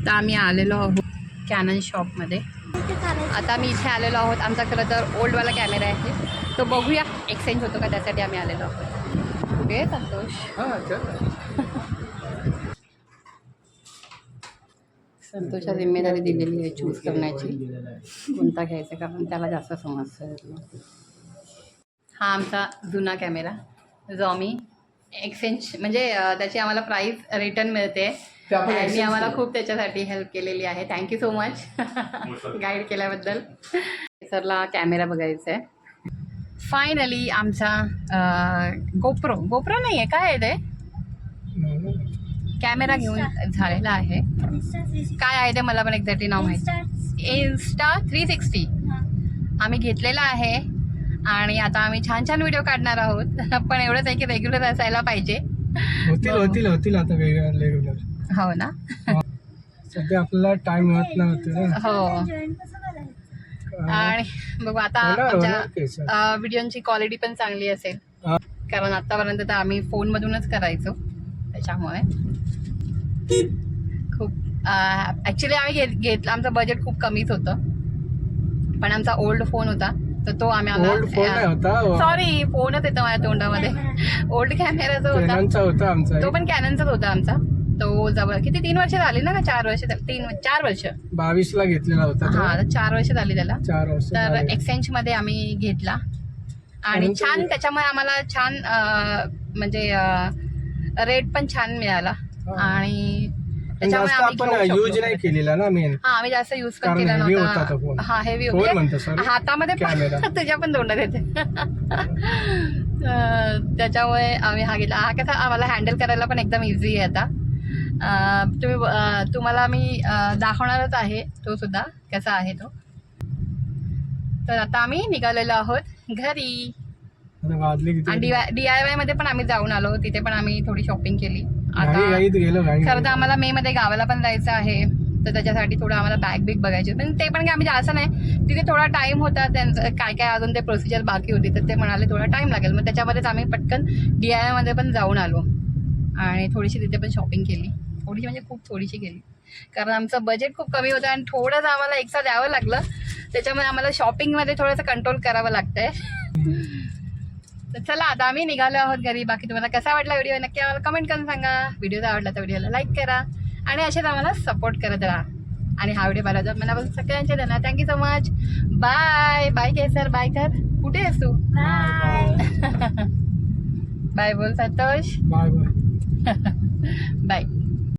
तर आम्ही आलेलो आहोत कॅनन शॉपमध्ये. आता आम्ही इथे आलेलो आहोत. आमचा खरं तर ओल्डवाला कॅमेरा आहे, तो बघूया एक्सचेंज होतो का, त्यासाठी आम्ही आलेलो आहोत. कुठे संतोष? संतोषला जिम्मेदारी दिलेली आहे चूज करण्याची, कोणता घ्यायचा, कारण त्याला जास्त समजतं. हा आमचा जुना कॅमेरा जो आम्ही एक्सचेंज म्हणजे त्याची आम्हाला प्राईस रिटर्न मिळते. आणि आम्हाला खूप त्याच्यासाठी हेल्प केलेली आहे. थँक्यू सो मच गाईड केल्याबद्दल. सरला कॅमेरा बघायचा आहे. फायनली आमचा गोप्रो नाही आहे, काय आहे ते, कॅमेरा घेऊन झालेला आहे. काय आहे ते मला पण एक्झॅक्टली नाव माहिती. Insta360 आम्ही घेतलेला आहे. आणि आता आम्ही छान छान व्हिडिओ काढणार आहोत. पण एवढंच आहे की रेग्युलर असायला पाहिजे. होतील आता रेग्युलर. हो ना, सध्या आपल्याला टाइम मिळत नव्हतं. हो. आणि बघू आता आमच्या व्हिडिओची क्वालिटी पण चांगली असेल, कारण आतापर्यंत तर आम्ही फोनमधूनच करायचो. त्याच्यामुळे खूप ॲक्च्युली आम्ही घेतलं, आमचं बजेट खूप कमीच होतं. पण आमचा ओल्ड फोन होता, तर तो आम्ही सॉरी फोनच येतं माझ्या तोंडामध्ये. ओल्ड कॅमेरा जो होता तो पण कॅननचाच होता आमचा. तो जवळ किती 3 वर्ष झाली ना, 4 वर्ष, 4 वर्ष 22ला घेतलेला होता. हा 4 वर्ष झाली त्याला. 4 वर्ष तर एक्सचेंज मध्ये आम्ही घेतला आणि छान त्याच्यामुळे आम्हाला छान म्हणजे रेट पण छान मिळाला. आणि त्याच्यामुळे आपण यूज नाही केलेला ना मेन. हा आम्ही जास्त यूज पण केला नव्हता. हा हेवी हातामध्ये तुझ्या पण तोंडात येते. त्याच्यामुळे आम्ही हा घेतला. हा कसा आम्हाला हँडल करायला पण एकदम इझी आहे. आता तुम्हाला मी दाखवणारच आहे तो सुद्धा कसा आहे तो. तर आता आम्ही निघालेलो आहोत घरी. आणि DIY मध्ये पण आम्ही जाऊन आलो, तिथे पण आम्ही थोडी शॉपिंग केली. आता खरं तर आम्हाला मे मध्ये गावाला पण जायचं आहे, तर त्याच्यासाठी थोडं आम्हाला बॅग बिग बघायची. पण ते पण काय आम्ही जायचं नाही, तिथे थोडा टाइम होता, त्यांचं काय काय अजून ते प्रोसिजर बाकी होती, तर ते म्हणाले थोडा टाइम लागेल. मग त्याच्यामध्येच आम्ही पटकन DIY मध्ये पण जाऊन आलो आणि थोडीशी तिथे पण शॉपिंग केली. थोडीशी म्हणजे खूप थोडीशी केली, कारण आमचं बजेट खूप कमी होतं आणि थोडंसं आम्हाला एक्स्ट्रा द्यावं लागलं. त्याच्यामुळे आम्हाला शॉपिंगमध्ये थोडंसं कंट्रोल करावं लागतंय. तर चला आता आम्ही निघालो आहोत घरी. बाकी तुम्हाला कसा वाटला व्हिडिओ नक्की आम्हाला कमेंट करून सांगा. व्हिडिओ आवडला तर व्हिडिओला लाईक करा आणि असेच आम्हाला सपोर्ट करत राहा. आणि हा व्हिडिओ बघा मनापासून सगळ्यांचे धन्यवाद. Thank you so much. Bye bye. Kesar bye कर. कुठे आहेस तू? बाय बोल संतोष. Bye bye. बाय.